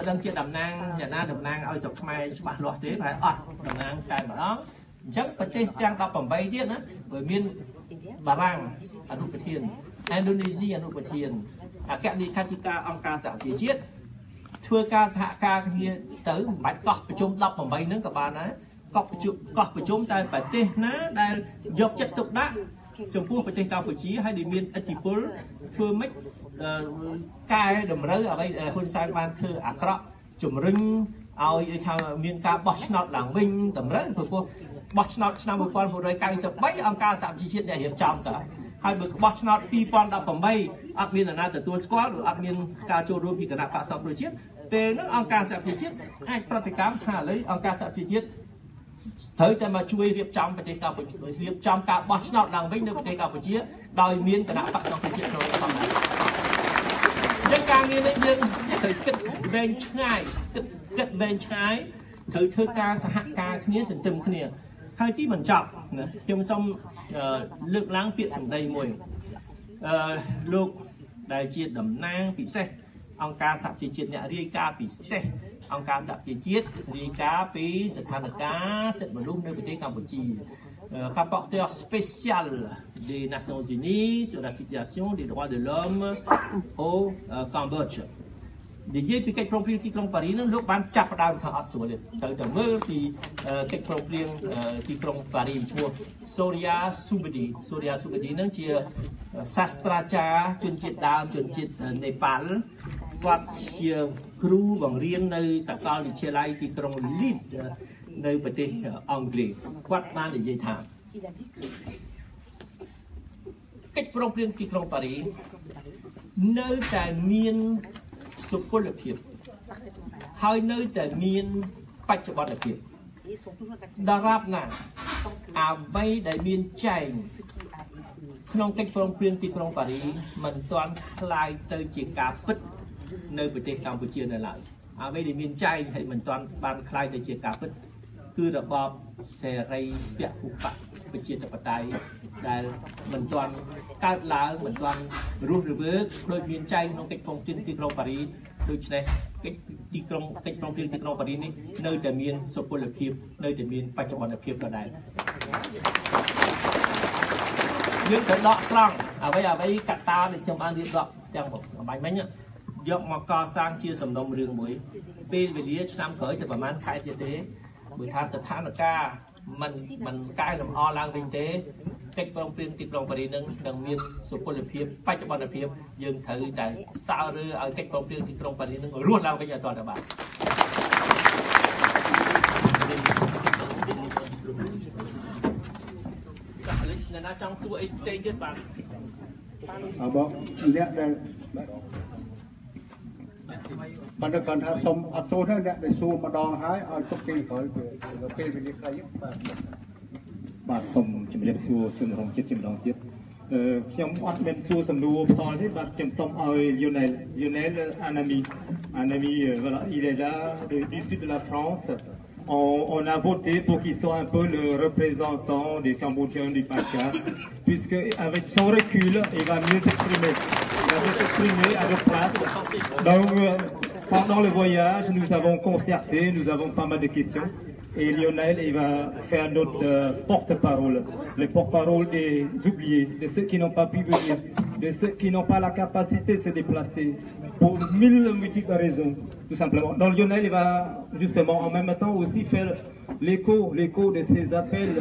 đang kia đầm nang nhà na đầm nang ao sọc mai bạn loạt thế phải đầm nang cài mà đó chắcประเทศtrang đọc bằng bay tiết á bởi miền Bà Răng ở Nụ Bạch Thiền Indonesia ở Nụ Bạch Thiền các đi tham gia ông ca xã chỉ chiết thưa ca xã ca kia tới bạch cọp của chúng đọc bằng bay nữa các bạn á cọp của chúng ta phải tê ná đây dọc chất tục đá trong quốcประเทศ Campuchia hay đi miền Ethiopia thưa mấy cài đầm rơi ở đâyคนsai ban thưa cọ chủng rinh ao thằng miền ca bọt nọt làng vinh đầm rơi vừa cô bọt nọt năm một con vừa rồi cài sập bấy ông ca sạm chi chiết để hiện trọng cả hai bực bọt nọt phi con đập bằng bay ác miền là na từ tuôn squat rồi ác miền ca châu rùa thì cả nạp bạ sập rồi chiết tê nước ông ca sạm chi chiết ai practicam hà lấy ông ca sạm chi chiết thờiแต่มาช่วยเรียบจำประเทศกัมพูชีเรียบจำการบอชนอตหลังวิ่งในประเทศกัมพูชีโดยมีคณะปัจจุบันโดยความยังการเงินได้ยังเคยกิดเวงชัยกิดเวงชัยเคยการสหการนี้ถึงตึมนี้ให้ที่มันจับนะยังส่งเลือกล้างเปลี่ยนสังใดมวยลูกได้เจียดดำนางปีเสองการสับเจียดเนี่ยเรียกาปีเสông ca sạp chế chiết đi cá pí sẽ tham cá sẽ bật lúc nơiประเทศ Campuchia rapporteur spécial des Nations Unies sur la situation des droits de l'homme au Cambodge để dễ bị cách phong riêngที่กรุงปารีสนั้นลูกบ้านจับดาวทางอัดสวนเลยแต่เมื่อที่cách phong riêngที่กรุงปารีสชัวSurya Subedi นั้นเจียศาสตราจารย์จุนจิตดาวจุนจิตเนปาลวัดเชียครูบังเรียนในสกลวิทยาลัยที่กรุงลีดในประเทศอังกฤษวัดมาในยัยถามกิจกรรมเรื่องที่กรุงปารีสเนื้อแต่เมียนสุภลภิบให้เนื้อแต่เมียนปัจจุบันภิบดาราบน่ะอาไว้ได้เมียนใจขนมกิจกรรมเรื่องที่กรุงปารีสมันตอนคลายเตยจีกาปิดในประเทศกัมพูชีนั่นแหละไม่ได้มีใจให้มันตอนบานคลายในเจียกาปิดคือระบอบเสรีเปียอุปประชาธิปไตยแต่มันตอนการล้างมันตอนรู้หรือเปล่าโดยมีใจน้องกิจกรรมที่กรุงปารีสโดยเฉพาะกิจกรรมที่กรุงปารีสนี่เนื่องแต่มีสุภาพภิบเนื่องแต่มีปัจจุบันภิบก็ได้ยืนแต่ดอกสร้างเอาไว้กัดตาในเชียงอันนี้ดอกจังบอกใบไม้เนี่ยยกมาก่อสร้างเชื่อสำนมเรื่องมวยเป็นเวลีชนำเขยแต่ประมาณขายเตะบุทาสถานกามันใกล้ลำออลางเป็นเตะเป็กปองเปลี่ยนติดปองปรินึงดังเมียนสุภาพเพียบปัจจุบันเพียบยืนถือแต่สาวเรือเอาเป็กปองเปลี่ยนติดปองปรินึงรวดลางไปอย่างตอนระบาดน่าจังสู้ไอ้เซย์เจ็ดบาทบอกเนี่ยมันจะการทำสมอัตโตนั่นแหละในซูมาดองหายเอาทุกปีขอเราเป็นวิธีการยึดบาทสมจิมเล็บซูจิมรองจิตจิมรองจิตខ្ញុំអត់មានសួរសំណួរបន្តទេបាទខ្ញុំសូមឲ្យ Lionel un ami voilà il est là du sud de la France on a voté pour qu'il soit un peu le représentant des Cambodgiens du PACA puisque avec son recul il va mieux s'exprimer à notre place. Donc, pendant le voyage, nous avons concerté, nous avons pas mal de questions. Et Lionel, il va faire notre porte-parole, le porte-parole des oubliés, de ceux qui n'ont pas pu venir, de ceux qui n'ont pas la capacité de se déplacer, pour mille multiples raisons, tout simplement. Donc Lionel, il va justement en même temps aussi faire l'écho de ces appels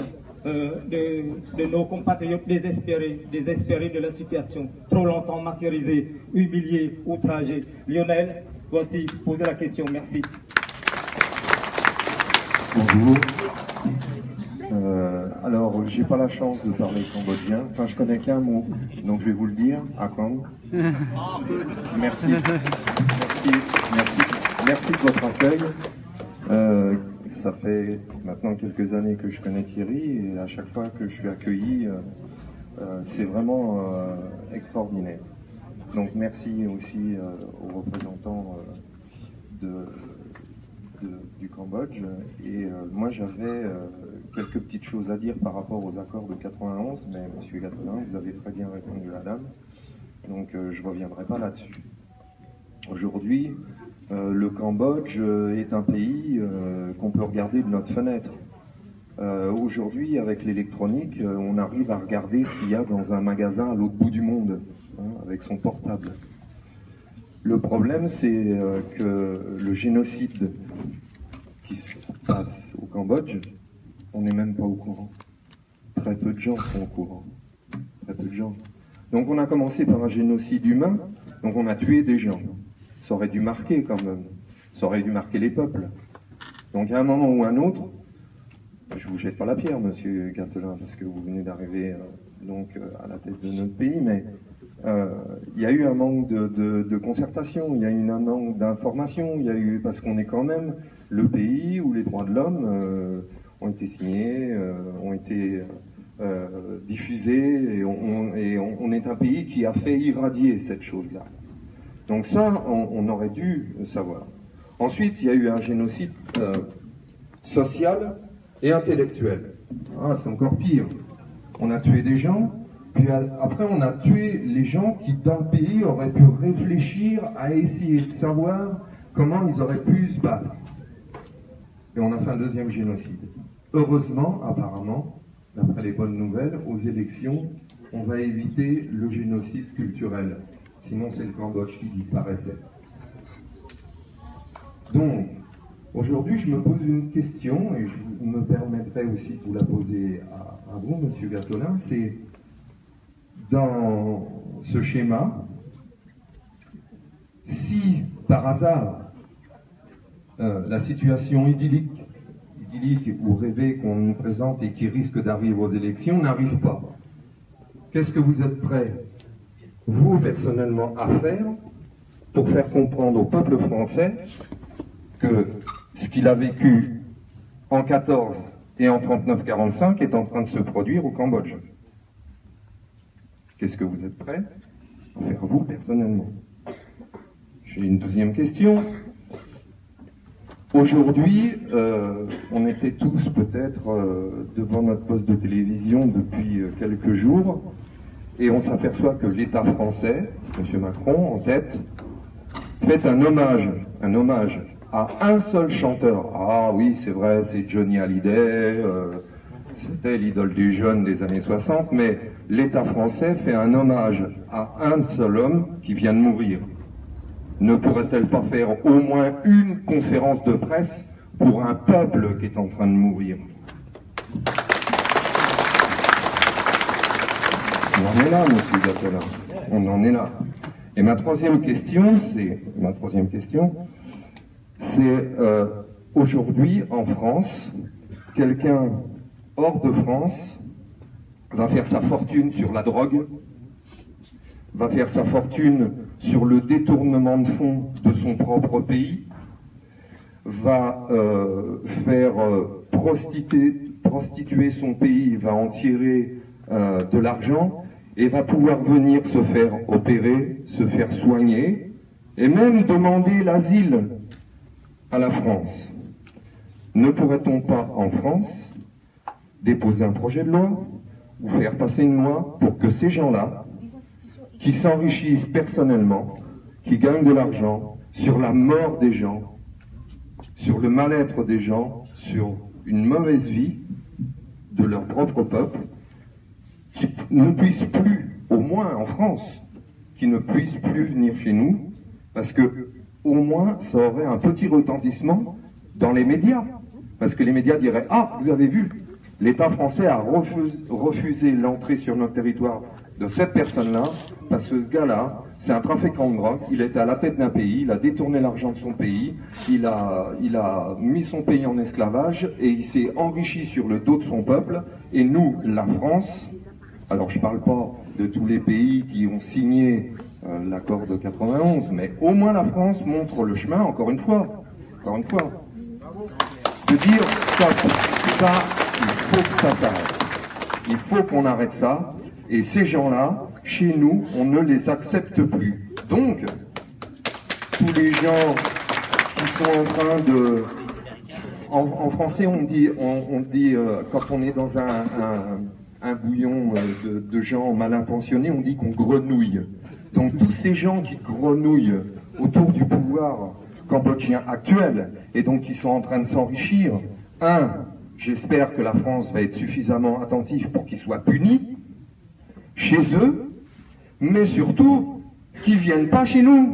de nos compatriotes désespérés de la situation, trop longtemps martyrisés, humiliés, outragés. Lionel, voici, posez la question, merci. Bonjour. Alors, j'ai pas la chance de parler cambodgien, enfin je connais qu'un mot, donc je vais vous le dire, Akong. Merci de votre accueil. Ça fait maintenant quelques années que je connais Thierry et à chaque fois que je suis accueilli, c'est vraiment extraordinaire. Donc merci aussi aux représentants du Cambodge. Et moi j'avais quelques petites choses à dire par rapport aux accords de 91, mais Monsieur Gattelin, vous avez très bien répondu à la dame, donc je ne reviendrai pas là-dessus. Aujourd'hui, Le Cambodge est un pays qu'on peut regarder de notre fenêtre. Aujourd'hui, avec l'électronique, on arrive à regarder ce qu'il y a dans un magasin à l'autre bout du monde, avec son portable. Le problème, c'est que le génocide qui se passe au Cambodge, on n'est même pas au courant. Très peu de gens sont au courant. Très peu de gens. Donc on a commencé par un génocide humain, donc on a tué des gens. Ça aurait dû marquer quand même. Ça aurait dû marquer les peuples. Donc à un moment ou à un autre, je vous jette pas la pierre, monsieur Gatelin, parce que vous venez d'arriver à la tête de notre pays, mais il y a eu un manque de concertation, il y a eu un manque d'information, il y a eu, parce qu'on est quand même le pays où les droits de l'homme ont été signés, ont été diffusés, et on est un pays qui a fait irradier cette chose-là. Donc ça, on aurait dû savoir. Ensuite, il y a eu un génocide social et intellectuel. Ah, c'est encore pire. On a tué des gens, puis après on a tué les gens qui, dans le pays, auraient pu réfléchir à essayer de savoir comment ils auraient pu se battre. Et on a fait un deuxième génocide. Heureusement, apparemment, d'après les bonnes nouvelles, aux élections, on va éviter le génocide culturel. Sinon, c'est le Cambodge qui disparaissait. Donc, aujourd'hui, je me pose une question, et je me permettrai aussi de vous la poser à vous, monsieur Gatelin, c'est dans ce schéma, si par hasard la situation idyllique ou rêvée qu'on nous présente et qui risque d'arriver aux élections n'arrive pas, qu'est-ce que vous êtes prêts, vous personnellement, à faire pour faire comprendre au peuple français que ce qu'il a vécu en 14 et en 39-45 est en train de se produire au Cambodge? Qu'est-ce que vous êtes prêts à faire vous personnellement? J'ai une deuxième question. Aujourd'hui, on était tous peut-être devant notre poste de télévision depuis quelques jours, et on s'aperçoit que l'État français, M. Macron en tête, fait un hommage à un seul chanteur. Ah oui, c'est vrai, c'est Johnny Hallyday, c'était l'idole du jeune des années 60, mais l'État français fait un hommage à un seul homme qui vient de mourir. Ne pourrait-elle pas faire au moins une conférence de presse pour un peuple qui est en train de mourir? On en est là, monsieur Gatelin. On en est là. Et ma troisième question, c'est aujourd'hui en France, quelqu'un hors de France va faire sa fortune sur la drogue, va faire sa fortune sur le détournement de fonds de son propre pays, va faire prostituer son pays, va en tirer de l'argent et va pouvoir venir se faire opérer, se faire soigner et même demander l'asile à la France. Ne pourrait-on pas en France déposer un projet de loi ou faire passer une loi pour que ces gens-là, qui s'enrichissent personnellement, qui gagnent de l'argent sur la mort des gens, sur le mal-être des gens, sur une mauvaise vie de leur propre peuple, qui ne puissent plus, au moins en France, qui ne puissent plus venir chez nous, parce que au moins ça aurait un petit retentissement dans les médias, parce que les médias diraient « Ah, vous avez vu, l'État français a refusé l'entrée sur notre territoire de cette personne-là, parce que ce gars-là, c'est un trafiquant de drogue, il était à la tête d'un pays, il a détourné l'argent de son pays, il a mis son pays en esclavage, et il s'est enrichi sur le dos de son peuple, et nous, la France, alors je ne parle pas de tous les pays qui ont signé l'accord de 91, mais au moins la France montre le chemin, encore une fois, de dire stop, ça, il faut que ça s'arrête. Il faut qu'on arrête ça, et ces gens-là, chez nous, on ne les accepte plus. Donc, tous les gens qui sont en train de... En français, on dit quand on est dans un bouillon de gens mal intentionnés, on dit qu'on grenouille. Donc tous ces gens qui grenouillent autour du pouvoir cambodgiens actuels et donc qui sont en train de s'enrichir. J'espère que la France va être suffisamment attentive pour qu'ils soient punis chez eux, mais surtout qu'ils ne viennent pas chez nous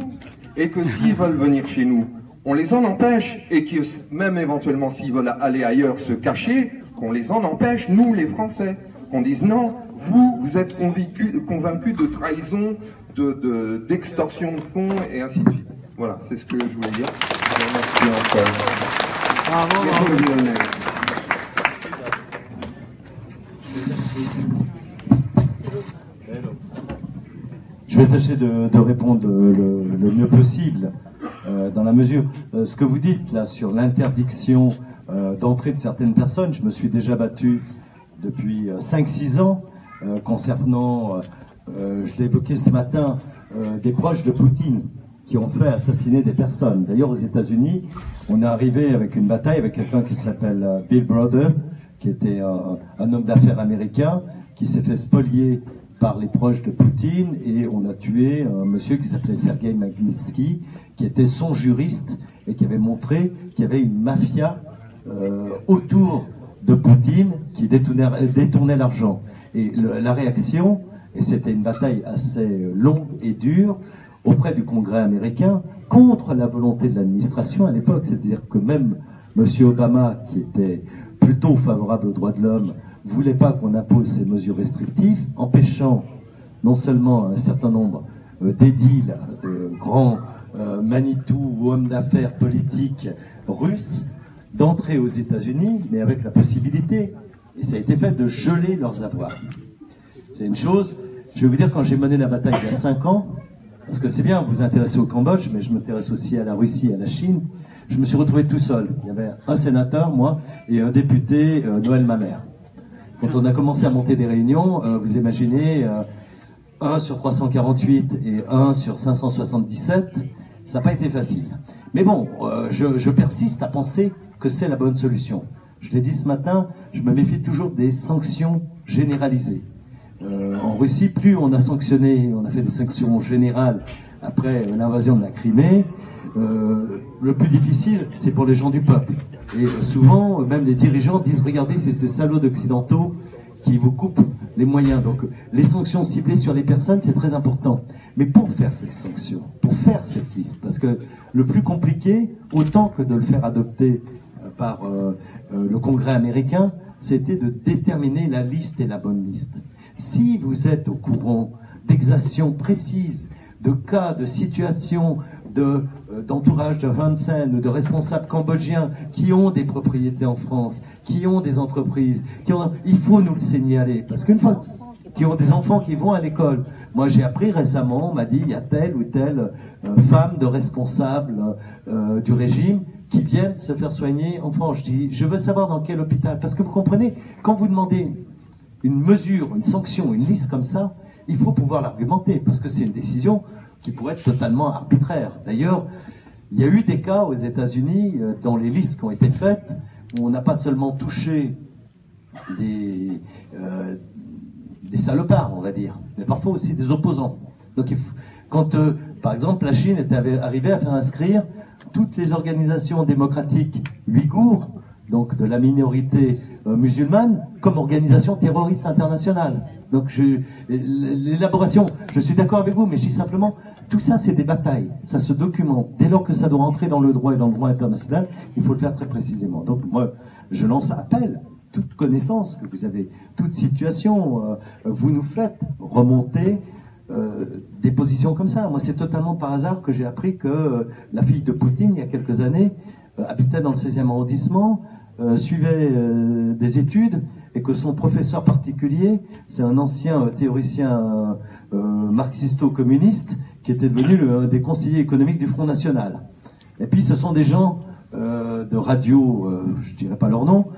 et que s'ils veulent venir chez nous, on les en empêche et que même éventuellement s'ils veulent aller ailleurs se cacher, qu'on les en empêche, nous les Français, qu'on dise non, vous êtes convaincus de trahison, d'extorsion de fonds et ainsi de suite. Voilà, c'est ce que je voulais dire. Je vous remercie encore. Je vais tâcher de répondre le mieux possible, dans la mesure, ce que vous dites là sur l'interdiction d'entrée de certaines personnes. Je me suis déjà battu depuis 5-6 ans concernant, je l'ai évoqué ce matin, des proches de Poutine qui ont fait assassiner des personnes. D'ailleurs, aux États-Unis, on est arrivé avec une bataille avec quelqu'un qui s'appelle Bill Browder, qui était un homme d'affaires américain, qui s'est fait spolier par les proches de Poutine, et on a tué un monsieur qui s'appelait Sergei Magnitsky, qui était son juriste et qui avait montré qu'il y avait une mafia autour de Poutine qui détournait l'argent. Et la réaction, et c'était une bataille assez longue et dure, auprès du Congrès américain, contre la volonté de l'administration à l'époque, c'est-à-dire que même M. Obama, qui était plutôt favorable aux droits de l'homme, voulait pas qu'on impose ces mesures restrictives, empêchant non seulement un certain nombre d'édiles, de grands Manitou ou hommes d'affaires politiques russes, d'entrer aux États-Unis, mais avec la possibilité, et ça a été fait, de geler leurs avoirs. C'est une chose, je vais vous dire, quand j'ai mené la bataille il y a 5 ans, parce que c'est bien, vous vous intéressez au Cambodge, mais je m'intéresse aussi à la Russie et à la Chine, je me suis retrouvé tout seul. Il y avait un sénateur, moi, et un député, Noël Mamère. Quand on a commencé à monter des réunions, vous imaginez, 1 sur 348 et 1 sur 577, ça n'a pas été facile. Mais bon, je persiste à penser que c'est la bonne solution. Je l'ai dit ce matin, je me méfie toujours des sanctions généralisées. En Russie, plus on a sanctionné, on a fait des sanctions générales après l'invasion de la Crimée, le plus difficile, c'est pour les gens du peuple. Et souvent, même les dirigeants disent, regardez, c'est ces salauds d'occidentaux qui vous coupent les moyens. Donc, les sanctions ciblées sur les personnes, c'est très important. Mais pour faire ces sanctions, pour faire cette liste, parce que le plus compliqué, autant que de le faire adopter par le Congrès américain, c'était de déterminer la liste et la bonne liste. Si vous êtes au courant d'exactions précises, de cas, de situations, d'entourage de Hun Sen ou de responsables cambodgiens qui ont des propriétés en France, qui ont des entreprises, il faut nous le signaler. Parce qu'une fois qui ont des enfants qui vont à l'école. Moi, j'ai appris récemment, on m'a dit, il y a telle ou telle femme de responsable du régime qui viennent se faire soigner en France. Je dis, je veux savoir dans quel hôpital. Parce que vous comprenez, quand vous demandez une mesure, une sanction, une liste comme ça, il faut pouvoir l'argumenter, parce que c'est une décision qui pourrait être totalement arbitraire. D'ailleurs, il y a eu des cas aux États-Unis, dans les listes qui ont été faites, où on n'a pas seulement touché des salopards, on va dire, mais parfois aussi des opposants. Donc, quand, par exemple, la Chine était arrivée à faire inscrire toutes les organisations démocratiques ouïghours, donc de la minorité musulmane, comme organisation terroriste internationale. Donc l'élaboration, je suis d'accord avec vous, mais je dis simplement, tout ça c'est des batailles, ça se documente. Dès lors que ça doit rentrer dans le droit et dans le droit international, il faut le faire très précisément. Donc moi, je lance appel, toute connaissance que vous avez, toute situation, vous nous faites remonter des positions comme ça. Moi, c'est totalement par hasard que j'ai appris que la fille de Poutine, il y a quelques années, habitait dans le 16e arrondissement, suivait des études, et que son professeur particulier, c'est un ancien théoricien marxisto-communiste qui était devenu un des conseillers économiques du Front National. Et puis ce sont des gens de radio, je dirais pas leur nom,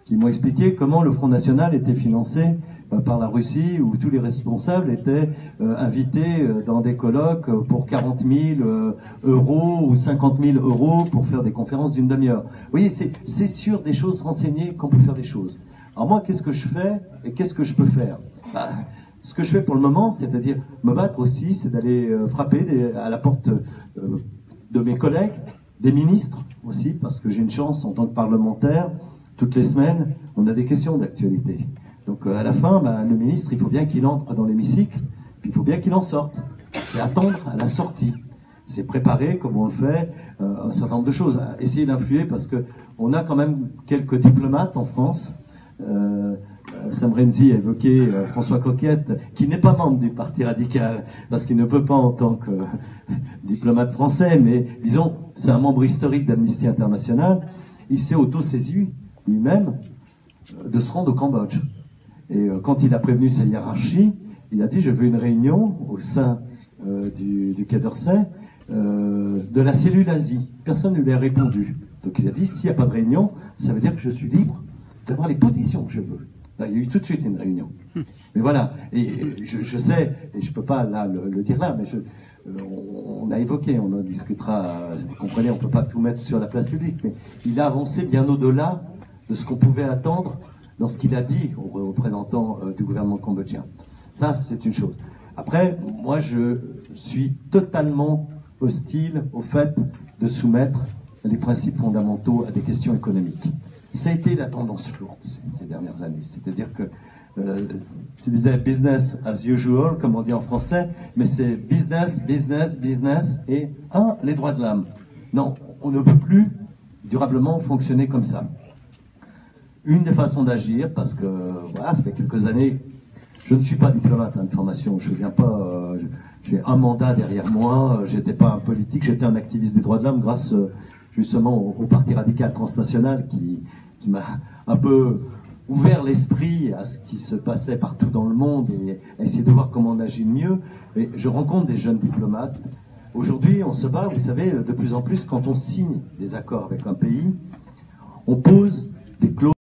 qui m'ont expliqué comment le Front National était financé par la Russie, où tous les responsables étaient invités dans des colloques pour 40 000 euros ou 50 000 euros pour faire des conférences d'une demi-heure. Vous voyez, c'est sur des choses renseignées qu'on peut faire des choses. Alors moi, qu'est-ce que je fais et qu'est-ce que je peux faire? Ce que je fais pour le moment, c'est-à-dire me battre aussi, c'est d'aller frapper à la porte de mes collègues des ministres aussi, parce que j'ai une chance en tant que parlementaire, toutes les semaines, on a des questions d'actualité. Donc à la fin, le ministre, il faut bien qu'il entre dans l'hémicycle, puis il faut bien qu'il en sorte. C'est attendre à la sortie. C'est préparer, comme on le fait, un certain nombre de choses. Essayer d'influer, parce que on a quand même quelques diplomates en France. Sam Renzi a évoqué François Coquette, qui n'est pas membre du Parti radical, parce qu'il ne peut pas en tant que diplomate français, mais disons, c'est un membre historique d'Amnesty International. Il s'est auto-saisi lui-même de se rendre au Cambodge. Et quand il a prévenu sa hiérarchie, il a dit: je veux une réunion au sein du Quai d'Orsay de la cellule Asie. Personne ne lui a répondu. Donc il a dit: s'il n'y a pas de réunion, ça veut dire que je suis libre d'avoir les positions que je veux. Là, il y a eu tout de suite une réunion. Mais voilà, et je sais, et je ne peux pas là le dire là, mais on a évoqué, on en discutera, vous comprenez, on ne peut pas tout mettre sur la place publique, mais il a avancé bien au-delà de ce qu'on pouvait attendre dans ce qu'il a dit aux représentants du gouvernement cambodgien. Ça, c'est une chose. Après, moi, je suis totalement hostile au fait de soumettre les principes fondamentaux à des questions économiques. Ça a été la tendance lourde ces dernières années. C'est-à-dire que, tu disais business as usual, comme on dit en français, mais c'est business, business, business et les droits de l'homme. Non, on ne peut plus durablement fonctionner comme ça. Une des façons d'agir, parce que voilà, ça fait quelques années, je ne suis pas diplomate de formation, je viens pas, j'ai un mandat derrière moi, j'étais pas un politique, j'étais un activiste des droits de l'homme grâce justement au Parti radical transnational qui m'a un peu ouvert l'esprit à ce qui se passait partout dans le monde et à essayer de voir comment on agit mieux. Et je rencontre des jeunes diplomates. Aujourd'hui, on se bat, vous savez, de plus en plus, quand on signe des accords avec un pays, on pose des clauses